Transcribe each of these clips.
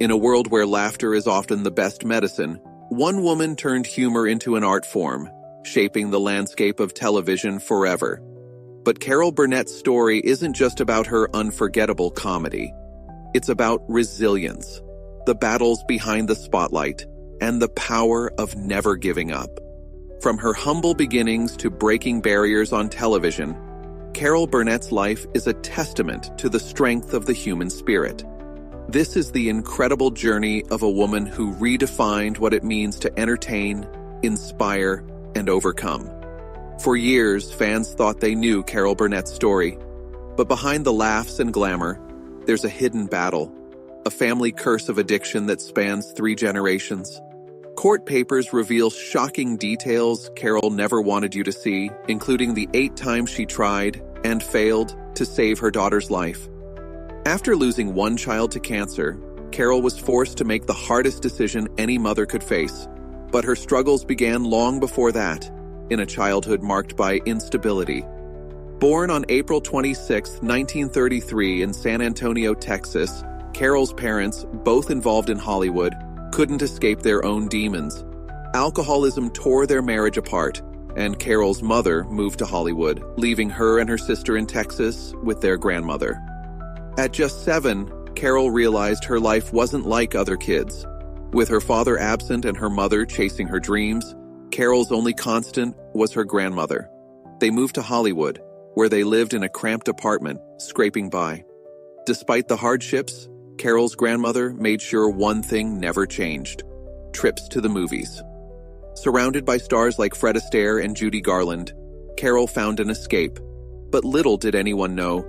In a world where laughter is often the best medicine, one woman turned humor into an art form, shaping the landscape of television forever. But Carol Burnett's story isn't just about her unforgettable comedy. It's about resilience, the battles behind the spotlight, and the power of never giving up. From her humble beginnings to breaking barriers on television, Carol Burnett's life is a testament to the strength of the human spirit. This is the incredible journey of a woman who redefined what it means to entertain, inspire, and overcome. For years, fans thought they knew Carol Burnett's story, but behind the laughs and glamour, there's a hidden battle, a family curse of addiction that spans 3 generations. Court papers reveal shocking details Carol never wanted you to see, including the 8 times she tried and failed to save her daughter's life. After losing one child to cancer, Carol was forced to make the hardest decision any mother could face. But her struggles began long before that, in a childhood marked by instability. Born on April 26, 1933 in San Antonio, Texas, Carol's parents, both involved in Hollywood, couldn't escape their own demons. Alcoholism tore their marriage apart, and Carol's mother moved to Hollywood, leaving her and her sister in Texas with their grandmother. At just 7, Carol realized her life wasn't like other kids. With her father absent and her mother chasing her dreams, Carol's only constant was her grandmother. They moved to Hollywood, where they lived in a cramped apartment, scraping by. Despite the hardships, Carol's grandmother made sure one thing never changed: trips to the movies. Surrounded by stars like Fred Astaire and Judy Garland, Carol found an escape. But little did anyone know,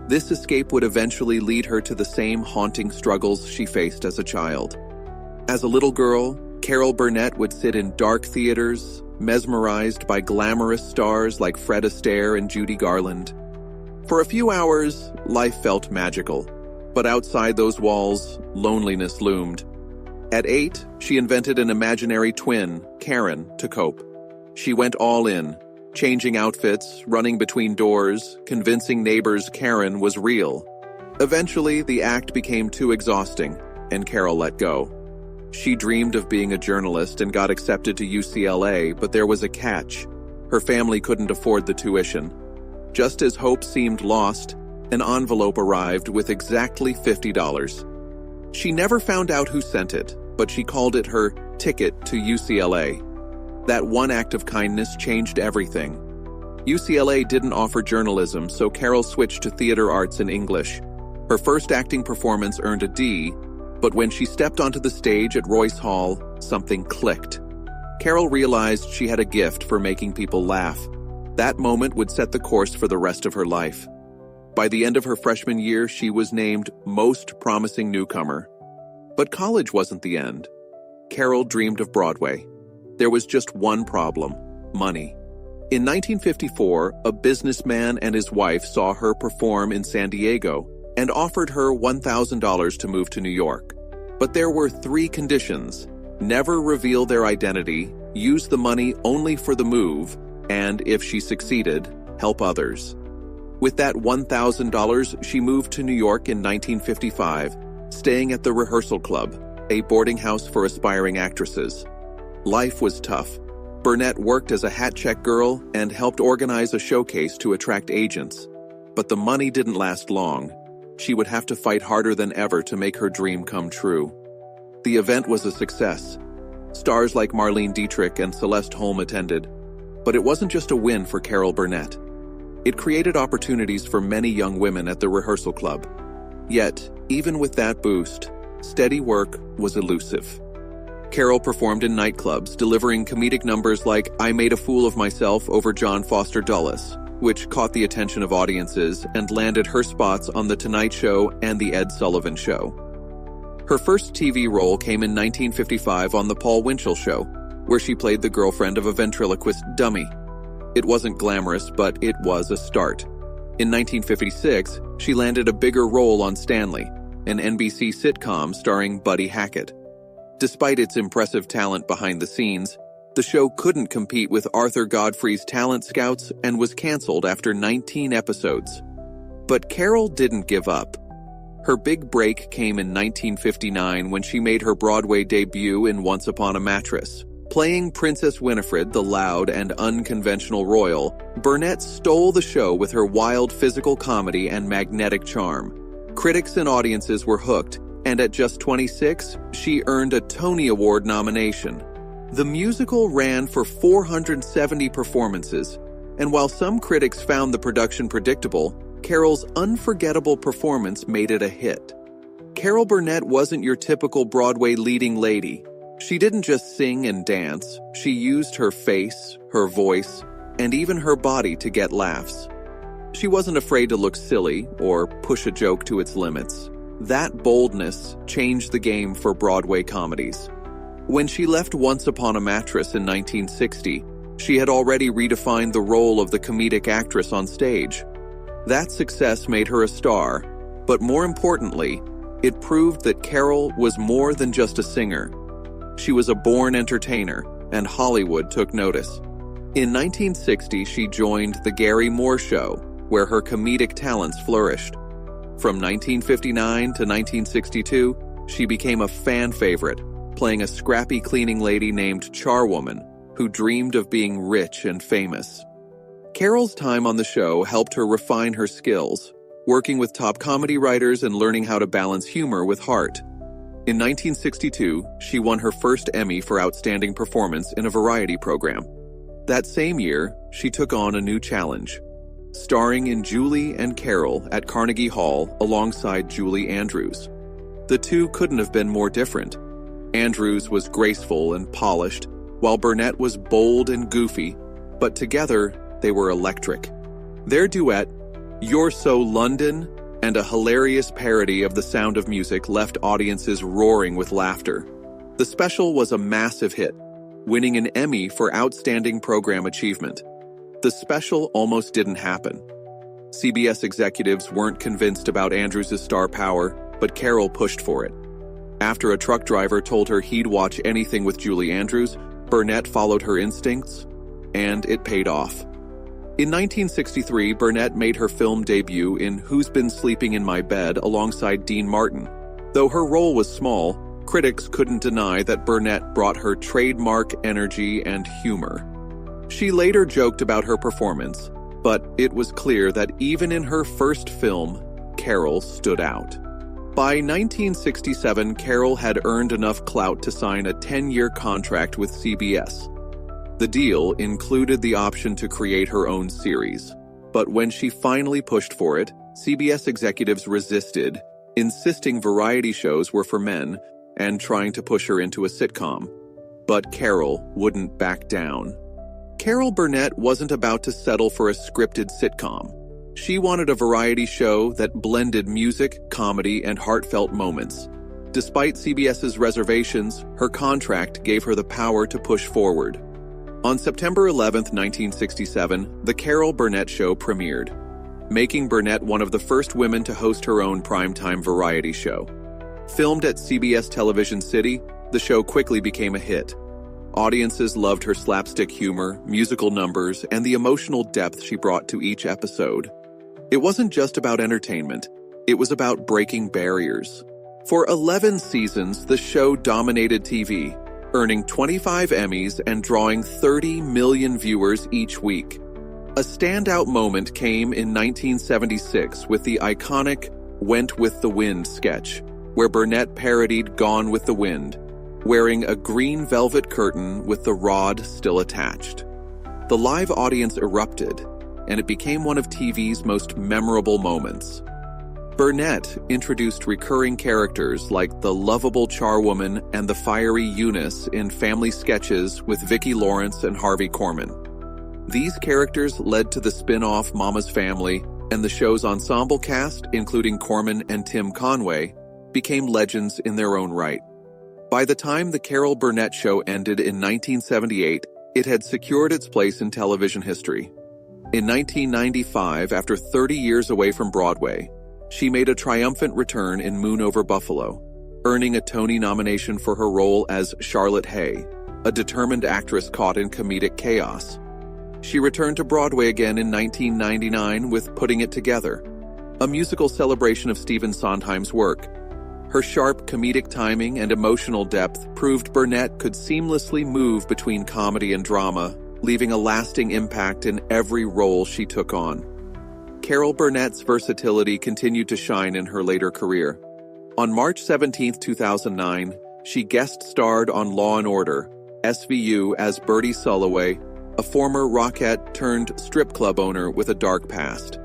this escape would eventually lead her to the same haunting struggles she faced as a child. As a little girl, Carol Burnett would sit in dark theaters, mesmerized by glamorous stars like Fred Astaire and Judy Garland. For a few hours, life felt magical, but outside those walls, loneliness loomed. At 8, she invented an imaginary twin, Karen, to cope. She went all in, changing outfits, running between doors, convincing neighbors Karen was real. Eventually, the act became too exhausting, and Carol let go. She dreamed of being a journalist and got accepted to UCLA, but there was a catch. Her family couldn't afford the tuition. Just as hope seemed lost, an envelope arrived with exactly $50. She never found out who sent it, but she called it her ticket to UCLA. That one act of kindness changed everything. UCLA didn't offer journalism, so Carol switched to theater arts and English. Her first acting performance earned a D, but when she stepped onto the stage at Royce Hall, something clicked. Carol realized she had a gift for making people laugh. That moment would set the course for the rest of her life. By the end of her freshman year, she was named Most Promising Newcomer. But college wasn't the end. Carol dreamed of Broadway. There was just one problem: money. In 1954, a businessman and his wife saw her perform in San Diego and offered her $1,000 to move to New York. But there were 3 conditions: never reveal their identity, use the money only for the move, and if she succeeded, help others. With that $1,000, she moved to New York in 1955, staying at the Rehearsal Club, a boarding house for aspiring actresses. Life was tough. Burnett worked as a hat-check girl and helped organize a showcase to attract agents. But the money didn't last long. She would have to fight harder than ever to make her dream come true. The event was a success. Stars like Marlene Dietrich and Celeste Holm attended. But it wasn't just a win for Carol Burnett. It created opportunities for many young women at the Rehearsal Club. Yet, even with that boost, steady work was elusive. Carol performed in nightclubs, delivering comedic numbers like "I Made a Fool of Myself" over John Foster Dulles, which caught the attention of audiences and landed her spots on The Tonight Show and The Ed Sullivan Show. Her first TV role came in 1955 on The Paul Winchell Show, where she played the girlfriend of a ventriloquist dummy. It wasn't glamorous, but it was a start. In 1956, she landed a bigger role on Stanley, an NBC sitcom starring Buddy Hackett. Despite its impressive talent behind the scenes, the show couldn't compete with Arthur Godfrey's Talent Scouts and was canceled after 19 episodes. But Carol didn't give up. Her big break came in 1959 when she made her Broadway debut in Once Upon a Mattress. Playing Princess Winifred, the loud and unconventional royal, Burnett stole the show with her wild physical comedy and magnetic charm. Critics and audiences were hooked, and at just 26, she earned a Tony Award nomination. The musical ran for 470 performances, and while some critics found the production predictable, Carol's unforgettable performance made it a hit. Carol Burnett wasn't your typical Broadway leading lady. She didn't just sing and dance, she used her face, her voice, and even her body to get laughs. She wasn't afraid to look silly or push a joke to its limits. That boldness changed the game for Broadway comedies. When she left Once Upon a Mattress in 1960, she had already redefined the role of the comedic actress on stage. That success made her a star, but more importantly, it proved that Carol was more than just a singer. She was a born entertainer, and Hollywood took notice. In 1960, she joined The Garry Moore Show, where her comedic talents flourished. From 1959 to 1962, she became a fan favorite, playing a scrappy cleaning lady named Charwoman, who dreamed of being rich and famous. Carol's time on the show helped her refine her skills, working with top comedy writers and learning how to balance humor with heart. In 1962, she won her first Emmy for Outstanding Performance in a variety program. That same year, she took on a new challenge, starring in Julie and Carol at Carnegie Hall alongside Julie Andrews. The two couldn't have been more different. Andrews was graceful and polished, while Burnett was bold and goofy, but together they were electric. Their duet, You're So London, and a hilarious parody of The Sound of Music left audiences roaring with laughter. The special was a massive hit, winning an Emmy for Outstanding Program Achievement. The special almost didn't happen. CBS executives weren't convinced about Andrews' star power, but Carol pushed for it. After a truck driver told her he'd watch anything with Julie Andrews, Burnett followed her instincts, and it paid off. In 1963, Burnett made her film debut in Who's Been Sleeping in My Bed alongside Dean Martin. Though her role was small, critics couldn't deny that Burnett brought her trademark energy and humor. She later joked about her performance, but it was clear that even in her first film, Carol stood out. By 1967, Carol had earned enough clout to sign a 10-year contract with CBS. The deal included the option to create her own series, but when she finally pushed for it, CBS executives resisted, insisting variety shows were for men and trying to push her into a sitcom. But Carol wouldn't back down. Carol Burnett wasn't about to settle for a scripted sitcom. She wanted a variety show that blended music, comedy, and heartfelt moments. Despite CBS's reservations, her contract gave her the power to push forward. On September 11, 1967, The Carol Burnett Show premiered, making Burnett one of the first women to host her own primetime variety show. Filmed at CBS Television City, the show quickly became a hit. Audiences loved her slapstick humor, musical numbers, and the emotional depth she brought to each episode. It wasn't just about entertainment, it was about breaking barriers. For 11 seasons, the show dominated TV, earning 25 Emmys and drawing 30 million viewers each week. A standout moment came in 1976 with the iconic Went with the Wind sketch, where Burnett parodied Gone with the Wind, wearing a green velvet curtain with the rod still attached. The live audience erupted, and it became one of TV's most memorable moments. Burnett introduced recurring characters like the lovable Charwoman and the fiery Eunice in family sketches with Vicki Lawrence and Harvey Korman. These characters led to the spin-off Mama's Family, and the show's ensemble cast, including Korman and Tim Conway, became legends in their own right. By the time The Carol Burnett Show ended in 1978, it had secured its place in television history. In 1995, after 30 years away from Broadway, she made a triumphant return in Moon Over Buffalo, earning a Tony nomination for her role as Charlotte Hay, a determined actress caught in comedic chaos. She returned to Broadway again in 1999 with Putting It Together. a musical celebration of Stephen Sondheim's work. Her sharp comedic timing and emotional depth proved Burnett could seamlessly move between comedy and drama, leaving a lasting impact in every role she took on. Carol Burnett's versatility continued to shine in her later career. On March 17, 2009, she guest-starred on Law & Order, SVU as Bertie Sulloway, a former rockette-turned-strip club owner with a dark past.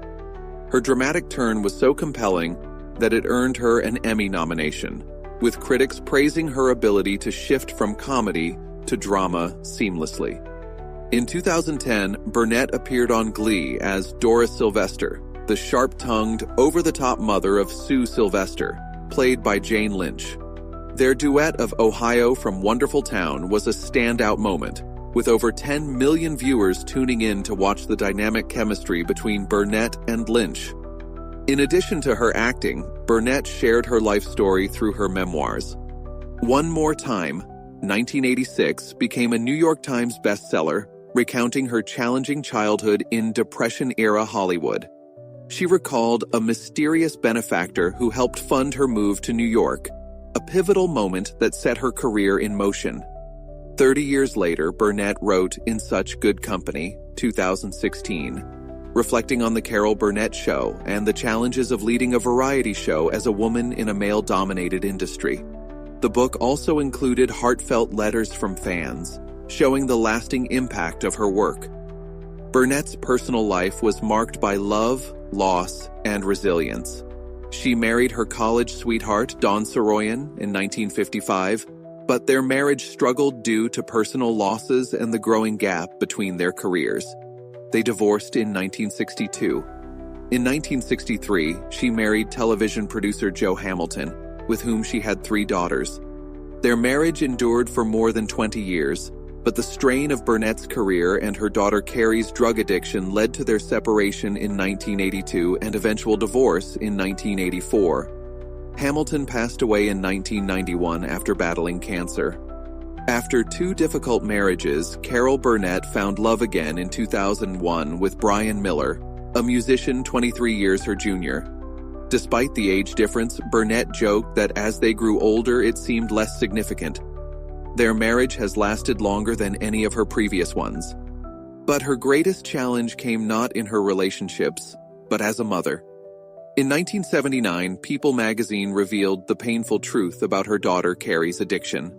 Her dramatic turn was so compelling that it earned her an Emmy nomination, with critics praising her ability to shift from comedy to drama seamlessly. In 2010, Burnett appeared on Glee as Doris Sylvester, the sharp-tongued, over-the-top mother of Sue Sylvester, played by Jane Lynch. Their duet of Ohio from Wonderful Town was a standout moment, with over 10 million viewers tuning in to watch the dynamic chemistry between Burnett and Lynch. In addition to her acting, Burnett shared her life story through her memoirs. One More Time, 1986, became a New York Times bestseller, recounting her challenging childhood in Depression-era Hollywood. She recalled a mysterious benefactor who helped fund her move to New York, a pivotal moment that set her career in motion. 30 years later, Burnett wrote In Such Good Company, 2016, reflecting on the Carol Burnett Show and the challenges of leading a variety show as a woman in a male-dominated industry. The book also included heartfelt letters from fans, showing the lasting impact of her work. Burnett's personal life was marked by love, loss, and resilience. She married her college sweetheart, Don Soroyan, in 1955, but their marriage struggled due to personal losses and the growing gap between their careers. They divorced in 1962. In 1963, she married television producer Joe Hamilton, with whom she had 3 daughters. Their marriage endured for more than 20 years, but the strain of Burnett's career and her daughter Carrie's drug addiction led to their separation in 1982 and eventual divorce in 1984. Hamilton passed away in 1991 after battling cancer. After 2 difficult marriages, Carol Burnett found love again in 2001 with Brian Miller, a musician 23 years her junior. Despite the age difference, Burnett joked that as they grew older, it seemed less significant. Their marriage has lasted longer than any of her previous ones. But her greatest challenge came not in her relationships, but as a mother. In 1979, People magazine revealed the painful truth about her daughter Carrie's addiction.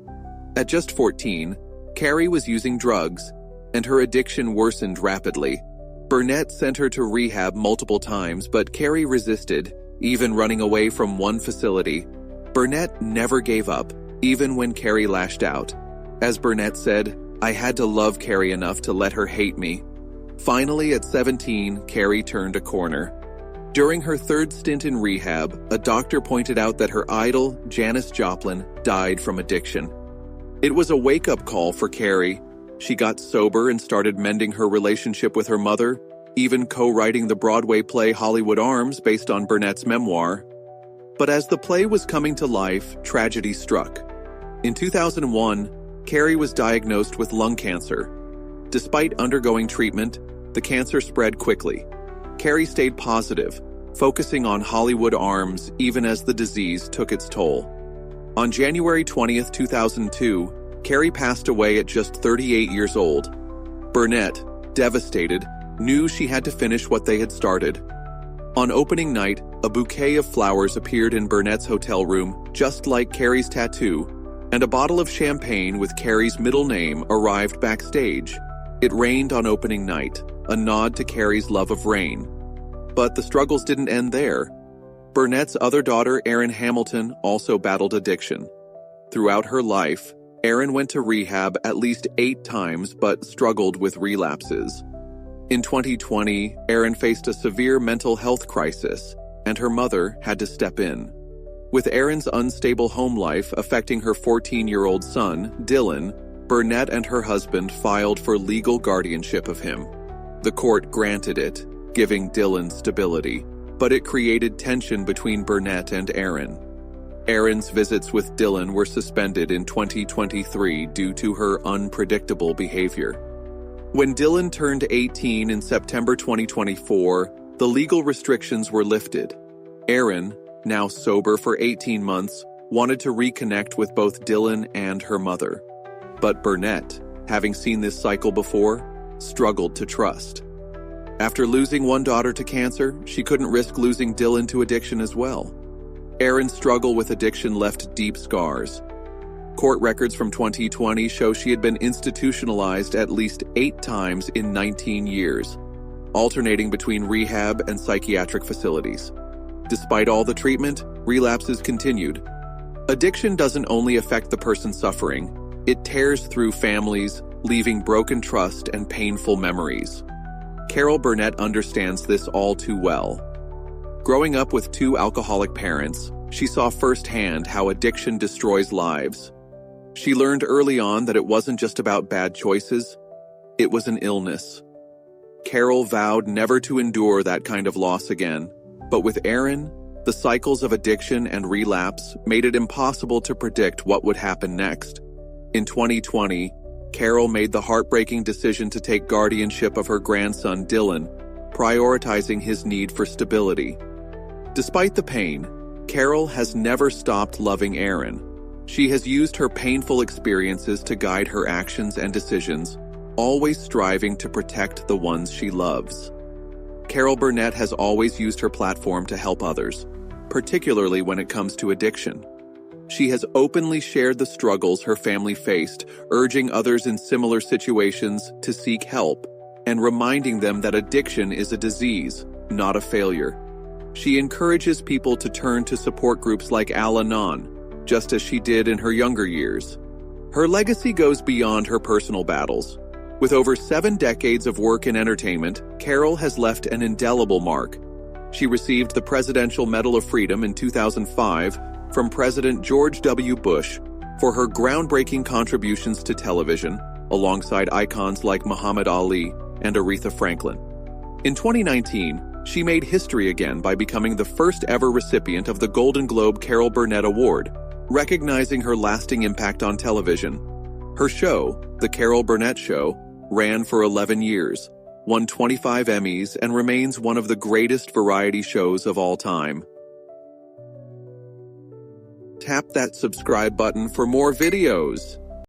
At just 14, Carrie was using drugs, and her addiction worsened rapidly. Burnett sent her to rehab multiple times, but Carrie resisted, even running away from one facility. Burnett never gave up, even when Carrie lashed out. As Burnett said, "I had to love Carrie enough to let her hate me." Finally, at 17, Carrie turned a corner. During her 3rd stint in rehab, a doctor pointed out that her idol, Janis Joplin, died from addiction. It was a wake-up call for Carrie. She got sober and started mending her relationship with her mother, even co-writing the Broadway play Hollywood Arms based on Burnett's memoir. But as the play was coming to life, tragedy struck. In 2001, Carrie was diagnosed with lung cancer. Despite undergoing treatment, the cancer spread quickly. Carrie stayed positive, focusing on Hollywood Arms even as the disease took its toll. On January 20, 2002, Carrie passed away at just 38 years old. Burnett, devastated, knew she had to finish what they had started. On opening night, a bouquet of flowers appeared in Burnett's hotel room, just like Carrie's tattoo, and a bottle of champagne with Carrie's middle name arrived backstage. It rained on opening night, a nod to Carrie's love of rain. But the struggles didn't end there. Burnett's other daughter, Erin Hamilton, also battled addiction. Throughout her life, Erin went to rehab at least 8 times but struggled with relapses. In 2020, Erin faced a severe mental health crisis, and her mother had to step in. With Erin's unstable home life affecting her 14-year-old son, Dylan, Burnett and her husband filed for legal guardianship of him. The court granted it, giving Dylan stability, but it created tension between Burnett and Erin. Erin's visits with Dylan were suspended in 2023 due to her unpredictable behavior. When Dylan turned 18 in September 2024, The legal restrictions were lifted. Erin, now sober for 18 months, wanted to reconnect with both Dylan and her mother. But Burnett, having seen this cycle before, struggled to trust. After losing one daughter to cancer, she couldn't risk losing Dylan to addiction as well. Erin's struggle with addiction left deep scars. Court records from 2020 show she had been institutionalized at least 8 times in 19 years, alternating between rehab and psychiatric facilities. Despite all the treatment, relapses continued. Addiction doesn't only affect the person suffering, it tears through families, leaving broken trust and painful memories. Carol Burnett understands this all too well. Growing up with 2 alcoholic parents, she saw firsthand how addiction destroys lives. She learned early on that it wasn't just about bad choices, it was an illness. Carol vowed never to endure that kind of loss again, but with Erin, the cycles of addiction and relapse made it impossible to predict what would happen next. In 2020, Carol made the heartbreaking decision to take guardianship of her grandson Dylan, prioritizing his need for stability. Despite the pain, Carol has never stopped loving Erin. She has used her painful experiences to guide her actions and decisions, always striving to protect the ones she loves. Carol Burnett has always used her platform to help others, particularly when it comes to addiction. She has openly shared the struggles her family faced, urging others in similar situations to seek help, and reminding them that addiction is a disease, not a failure. She encourages people to turn to support groups like Al-Anon, just as she did in her younger years. Her legacy goes beyond her personal battles. With over 7 decades of work in entertainment, Carol has left an indelible mark. She received the Presidential Medal of Freedom in 2005 from President George W. Bush for her groundbreaking contributions to television, alongside icons like Muhammad Ali and Aretha Franklin. In 2019, she made history again by becoming the first ever recipient of the Golden Globe Carol Burnett Award, recognizing her lasting impact on television. Her show, The Carol Burnett Show, ran for 11 years, won 25 Emmys, and remains one of the greatest variety shows of all time. Tap that subscribe button for more videos.